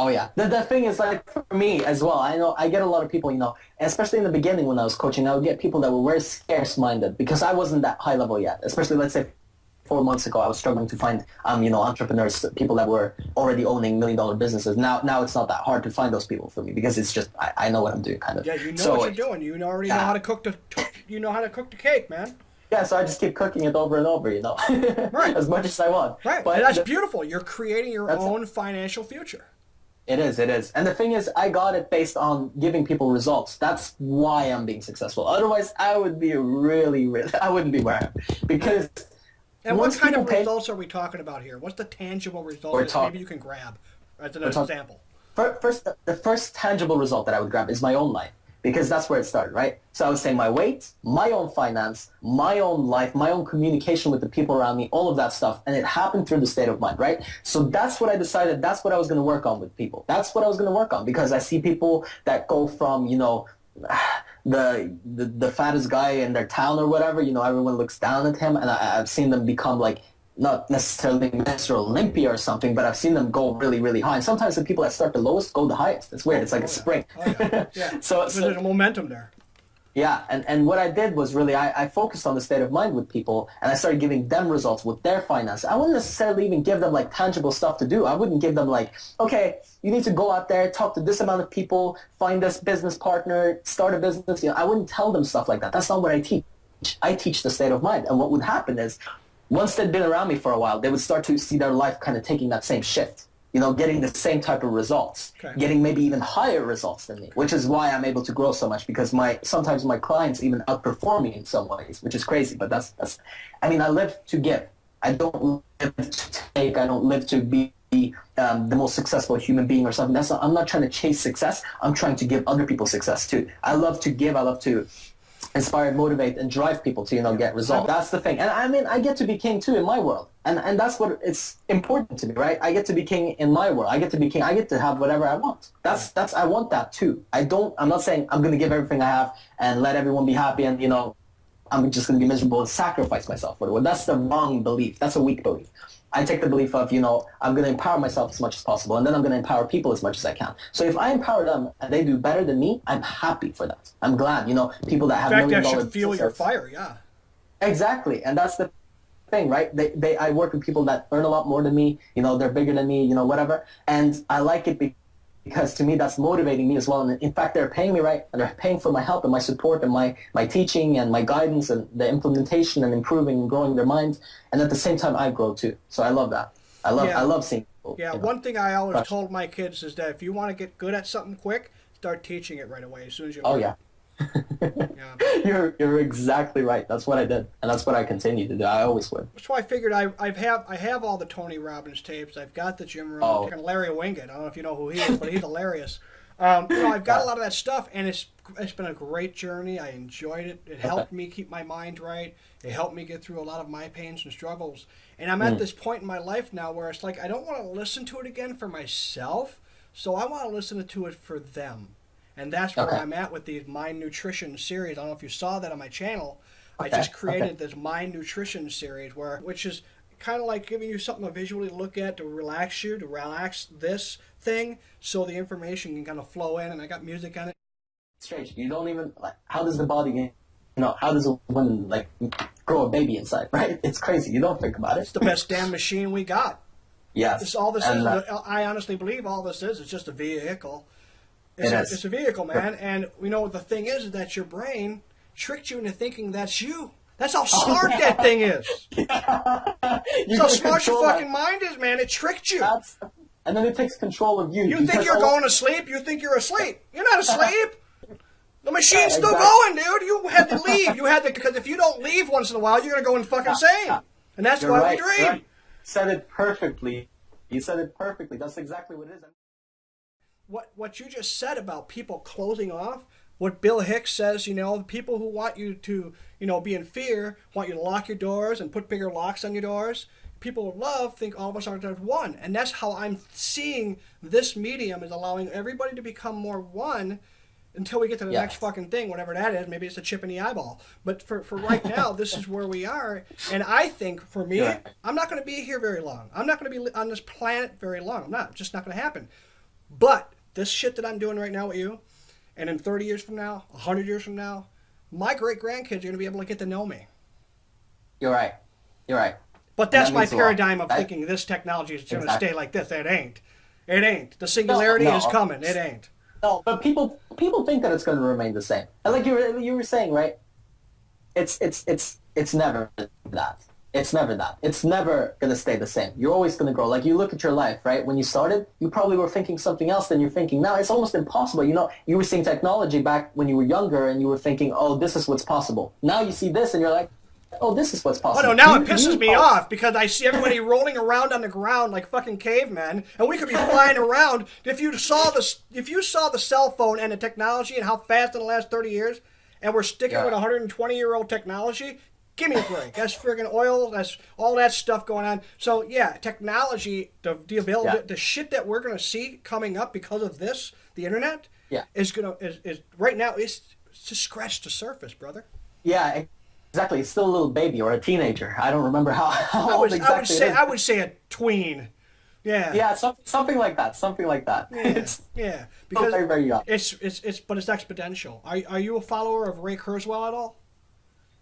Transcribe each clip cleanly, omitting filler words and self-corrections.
Oh yeah. The thing is, like, for me as well, I know I get a lot of people, especially in the beginning when I was coaching, I would get people that were very scarce minded because I wasn't that high level yet. Especially, let's say 4 months ago, I was struggling to find, entrepreneurs, people that were already owning $1 million businesses. Now it's not that hard to find those people for me because it's just, I know what I'm doing, kind of. Yeah, you know So, what you're doing. You already know how to cook you know how to cook the cake, man. yeah, so I just keep cooking it over and over, Right. as much as I want. Right. But And that's beautiful. You're creating your that's own financial future. It is, it is. And the thing is, I got it based on giving people results. That's why I'm being successful. Otherwise, I would be I wouldn't be where I am. Because And what once kind people of pay, results are we talking about here? What's the tangible we're result that talking, maybe you can grab as an we're talking, example? first, the first tangible result that I would grab is my own life. Because that's where it started, right? So I would say my weight, my own finance, my own life, my own communication with the people around me, all of that stuff. And it happened through the state of mind, right? So that's what I decided, that's what I was going to work on with people. That's what I was going to work on because I see people that go from, the fattest guy in their town or whatever, everyone looks down at him. And I've seen them become like, not necessarily Mr. Olympia or something, but I've seen them go really, really high. And sometimes the people that start the lowest go the highest. It's weird. It's like a spring. Oh, yeah. Yeah. So There's a momentum there. yeah, and what I did was really, I focused on the state of mind with people, and I started giving them results with their finance. I wouldn't necessarily even give them, like, tangible stuff to do. I wouldn't give them, like, okay, you need to go out there, talk to this amount of people, find this business partner, start a business. I wouldn't tell them stuff like that. That's not what I teach. I teach the state of mind. And what would happen is, once they'd been around me for a while, they would start to see their life kind of taking that same shift. Getting the same type of results, getting maybe even higher results than me, which is why I'm able to grow so much because sometimes my clients even outperform me in some ways, which is crazy. But I live to give. I don't live to take. I don't live to be the most successful human being or something. I'm not trying to chase success. I'm trying to give other people success too. I love to give. I love to inspire, motivate, and drive people to, get results. That's the thing. And I get to be king too in my world. And that's what it's important to me, right? I get to be king in my world. I get to be king. I get to have whatever I want. I want that too. I'm not saying I'm going to give everything I have and let everyone be happy and, I'm just going to be miserable and sacrifice myself for it. Well, that's the wrong belief. That's a weak belief. I take the belief of, I'm going to empower myself as much as possible, and then I'm going to empower people as much as I can. So if I empower them and they do better than me, I'm happy for that. I'm glad, people that have In fact, $1 that million should fuel your fire, yeah. Exactly, and that's the thing, right? I work with people that earn a lot more than me, they're bigger than me, whatever, and I like it because to me that's motivating me as well. And in fact, they're paying me, right? And they're paying for my help and my support and my teaching and my guidance and the implementation and improving and growing their mind. And at the same time, I grow too. So I love that. I love seeing people. Yeah, one thing I always told my kids is that if you want to get good at something quick, start teaching it right away as soon as you learn. Oh yeah. Yeah. You're exactly right. That's what I did, and that's what I continue to do. I always would. That's why I figured I have all the Tony Robbins tapes. I've got the Jim Rohn, Larry Wingate. I don't know if you know who he is, but he's hilarious. I've got a lot of that stuff, and it's been a great journey. I enjoyed it. It helped me keep my mind right. It helped me get through a lot of my pains and struggles. And I'm at this point in my life now where it's like I don't want to listen to it again for myself, so I want to listen to it for them. And that's where I'm at with the Mind Nutrition series. I don't know if you saw that on my channel. I just created this Mind Nutrition series, which is kind of like giving you something to visually look at to relax you, to relax this thing, so the information can kind of flow in. And I got music on it. Strange. You don't even how does the body how does a woman grow a baby inside? Right? It's crazy. You don't think about it. It's the best damn machine we got. Yes. I honestly believe all this is just a vehicle. It's a vehicle, man. And the thing is that your brain tricked you into thinking that's you. That's how smart that thing is. That's how smart your fucking mind is, man. It tricked you. And then it takes control of you. You think you're going to sleep? You think you're asleep. You're not asleep. The machine's still going, dude. You had to leave. Because if you don't leave once in a while, you're going to go in fucking insane. And that's why we dream. Right. You said it perfectly. That's exactly what it is. What you just said about people closing off, what Bill Hicks says, the people who want you to, be in fear, want you to lock your doors and put bigger locks on your doors. People who love think all of us are one. And that's how I'm seeing this medium is allowing everybody to become more one until we get to the next fucking thing, whatever that is. Maybe it's a chip in the eyeball. But for right now, this is where we are. And I think, for me, I'm not going to be here very long. I'm not going to be on this planet very long. I'm not. It's just not going to happen. But this shit that I'm doing right now with you, and in 30 years from now, 100 years from now, my great grandkids are going to be able to get to know me. You're right. You're right. But And that's that my means a lot. paradigm of That- thinking this technology is going to exactly. stay like this. It ain't. It ain't. The singularity No, is no. coming. It ain't. No, but people think that it's going to remain the same. And like you were saying, right? It's never that. It's never that. It's never going to stay the same. You're always going to grow. Like you look at your life, right? When you started, you probably were thinking something else than you're thinking now. It's almost impossible. You know, you were seeing technology back when you were younger and you were thinking, oh, this is what's possible. Now you see this and you're like, oh, this is what's Oh possible. no, now it pisses me off because I see everybody rolling around on the ground like fucking cavemen, and we could be flying around. If you saw the cell phone and the technology and how fast in the last 30 years, and we're sticking with 120-year-old technology, give me a break. That's friggin' oil. That's all that stuff going on. So yeah, technology, the ability, the shit that we're gonna see coming up because of this, the internet, is right now is just scratch the surface, brother. Yeah, exactly. It's still a little baby or a teenager. I don't remember how old exactly it is. I would say a tween. Yeah. Yeah, something like that. Something like that. Yeah. Because very, very young. it's exponential. Are you a follower of Ray Kurzweil at all?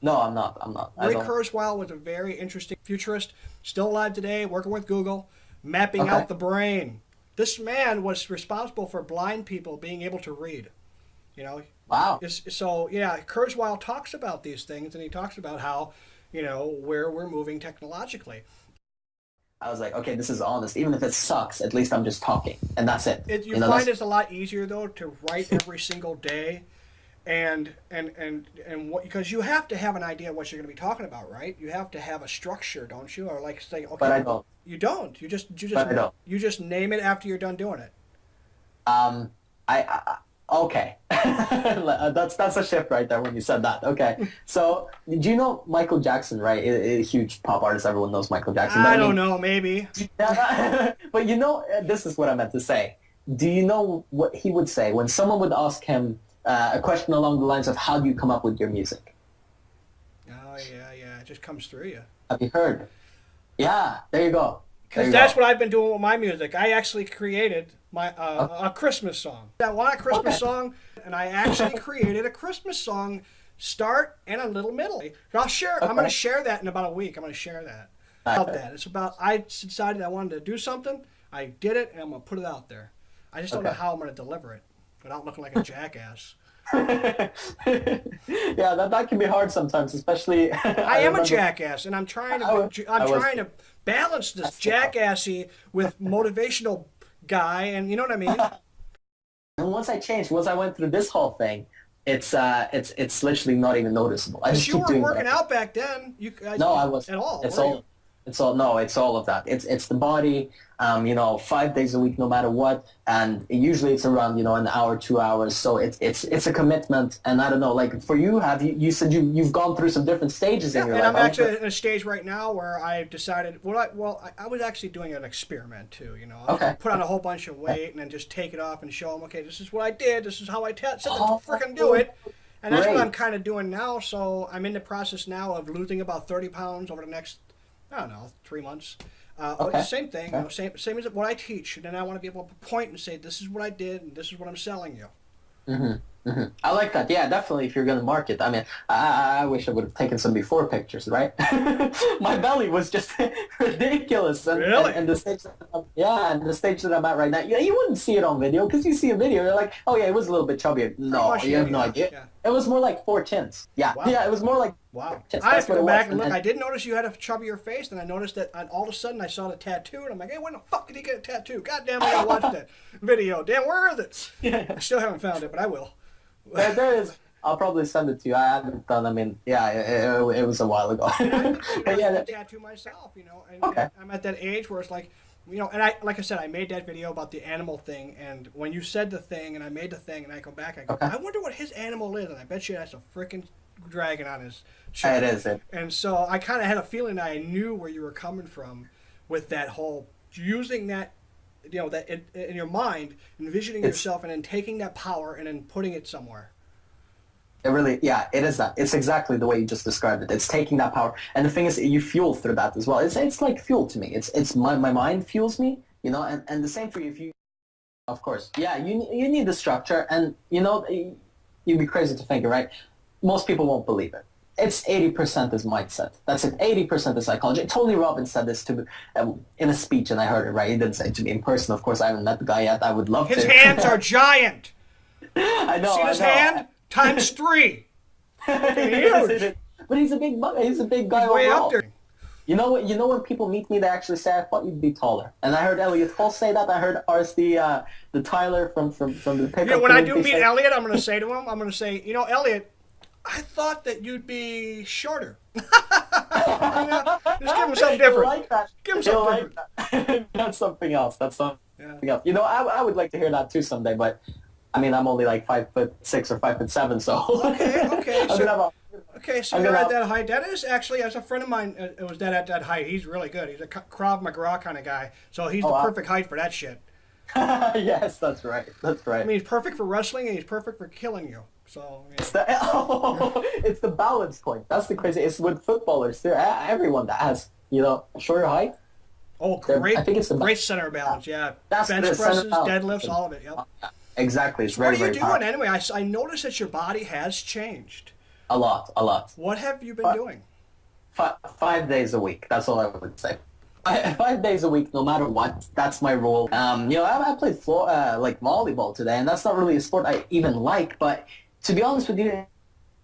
No, I'm not. Ray Kurzweil was a very interesting futurist, still alive today, working with Google, mapping out the brain. This man was responsible for blind people being able to read. You know. Wow. So yeah, Kurzweil talks about these things, and he talks about how, where we're moving technologically. I was like, okay, this is honest. Even if it sucks, at least I'm just talking, and that's it. You find it's a lot easier though to write every single day, and what, because you have to have an idea of what you're going to be talking about, right? You have to have a structure, don't you? Or like say, okay, but I don't. You don't. You just name it after you're done doing it. Okay. That's a shift right there when you said that. Okay. So, do you know Michael Jackson, right? A huge pop artist. Everyone knows Michael Jackson. I don't know, maybe. But this is what I meant to say. Do you know what he would say when someone would ask him a question along the lines of, how do you come up with your music? Oh, yeah. It just comes through you. Have you heard? Yeah, there you go. Because that's what I've been doing with my music. I actually created a Christmas song. I want a Christmas song, and I actually created a Christmas song start and a little middle. I'm going to share that in about a week. I'm going to share that. About that. It's about, I decided I wanted to do something. I did it, and I'm going to put it out there. I just don't know how I'm going to deliver it without looking like a jackass. Yeah, that can be hard sometimes, especially. I am a jackass, and I'm trying to balance this jackassy with motivational guy, and you know what I mean. And once I went through this whole thing, it's literally not even noticeable. I just you keep weren't doing working out back then. No, I wasn't at all. It's all of that. It's the body, 5 days a week, no matter what, and usually it's around, an hour, 2 hours. So it's a commitment, and I don't know, like for you, you said you've gone through some different stages in your life. And I'm actually in a stage right now where I've decided, I was actually doing an experiment too, I was gonna put on a whole bunch of weight and then just take it off and show them, okay, this is what I did, this is how I said to freaking do it. And that's what I'm kind of doing now. So I'm in the process now of losing about 30 pounds over the next, I don't know, 3 months. Same thing, same as what I teach. And then I want to be able to point and say, this is what I did, and this is what I'm selling you. Mm-hmm. Mm-hmm. I like that. Yeah, definitely. If you're going to market, I mean, I wish I would have taken some before pictures, right? My belly was just ridiculous. And, really? And the stage that I'm at right now, you wouldn't see it on video, because you see a video, you're like, oh yeah, it was a little bit chubbier. No, you have no idea. Yeah. It was more like 4 chins. Yeah, wow. Yeah, it was more like. Wow. I have to go back and look. I did notice you had a chubbier face, and I noticed that all of a sudden I saw the tattoo, and I'm like, hey, when the fuck did he get a tattoo? God damn, I gotta watch that video. Damn, where is it? Yeah. I still haven't found it, but I will. There is. I'll probably send it to you. I haven't done. I mean, yeah, it was a while ago. But yeah, the tattoo myself, and I'm at that age where it's like, and like I said, I made that video about the animal thing, and when you said the thing, and I made the thing, and I go back, I wonder what his animal is, and I bet you that's a freaking dragon on his chest. It is. And so I kind of had a feeling that I knew where you were coming from with that whole using that. That in your mind, envisioning yourself and then taking that power and then putting it somewhere. It really, yeah, it is that. It's exactly the way you just described it. It's taking that power. And the thing is, you fuel through that as well. It's like fuel to me. It's my mind fuels me, and the same for you. If you Of course. Yeah, you need the structure, and you'd be crazy to think it, right? Most people won't believe it. It's 80% is mindset. That's it. 80% is psychology. Tony Robbins said this to me in a speech, and I heard it, right? He didn't say it to me in person. Of course, I haven't met the guy yet. I would love to. His hands are giant. I know. See his hand? Times 3. Huge. But he's a big He's a big guy. He's way overall. up there. You know what? When people meet me, they actually say, "I thought you'd be taller." And I heard Elliot Cole say that. I heard RSD, the Tyler from the pickup. When I do meet Elliot, I'm going to say to him, Elliot, I thought that you'd be shorter. Just give him something different. Like that. Give him something different. That's something else. That's something else. I would like to hear that too someday, but I mean, I'm only like 5'6" or 5'7", so. Okay. So you're at that height. That is actually, as a friend of mine was at that height. He's really good. He's a Krav Maga kind of guy, so he's the perfect height for that shit. Yes, that's right. That's right. I mean, he's perfect for wrestling, and he's perfect for killing you. So. Yeah. It's the balance point. That's the crazy. It's with footballers. Everyone that has shorter height. Oh, great! I think it's the great center balance. Yeah, that's bench presses, deadlifts, all of it. Yep. Exactly. It's so very, what are you very doing powerful. anyway? I noticed that your body has changed. A lot. What have you been doing? 5 days a week. That's all I would say. 5 days a week, no matter what. That's my rule. I played like volleyball today, and that's not really a sport I even like. But to be honest with you,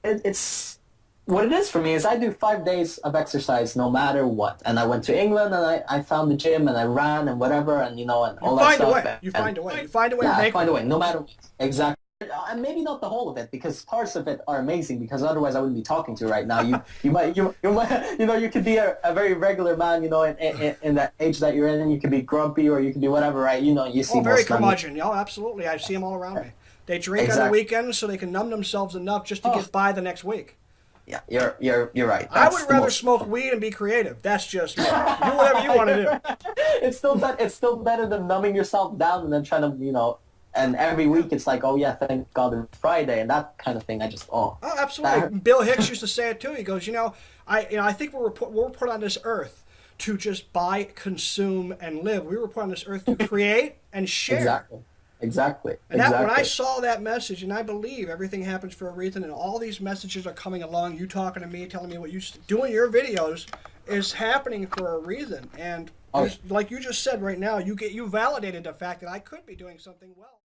it's what it is for me is I do 5 days of exercise no matter what. And I went to England, and I found the gym, and I ran, and whatever, and and all that stuff. You find a way. You find a way. Yeah, to make I find a way, no matter what. Exactly. And maybe not the whole of it, because parts of it are amazing, because otherwise I wouldn't be talking to you right now. You might you could be a very regular man, in that age that you're in, and you could be grumpy, or you could be whatever, right? You see very most men. curmudgeon. Absolutely. I see them all around me. They drink on the weekends so they can numb themselves enough just to get by the next week. Yeah, you're right. I would rather smoke weed and be creative. That's just me. Do whatever you want to do. It's still better than numbing yourself down and then trying to, and every week it's like, oh yeah, thank God it's Friday, and that kind of thing. Oh, absolutely. Bill Hicks used to say it too. He goes, I think we're put on this earth to just buy, consume, and live. We were put on this earth to create and share. Exactly. And when I saw that message, and I believe everything happens for a reason, and all these messages are coming along, you talking to me, telling me what you do in your videos is happening for a reason. And like you just said right now, you validated the fact that I could be doing something well.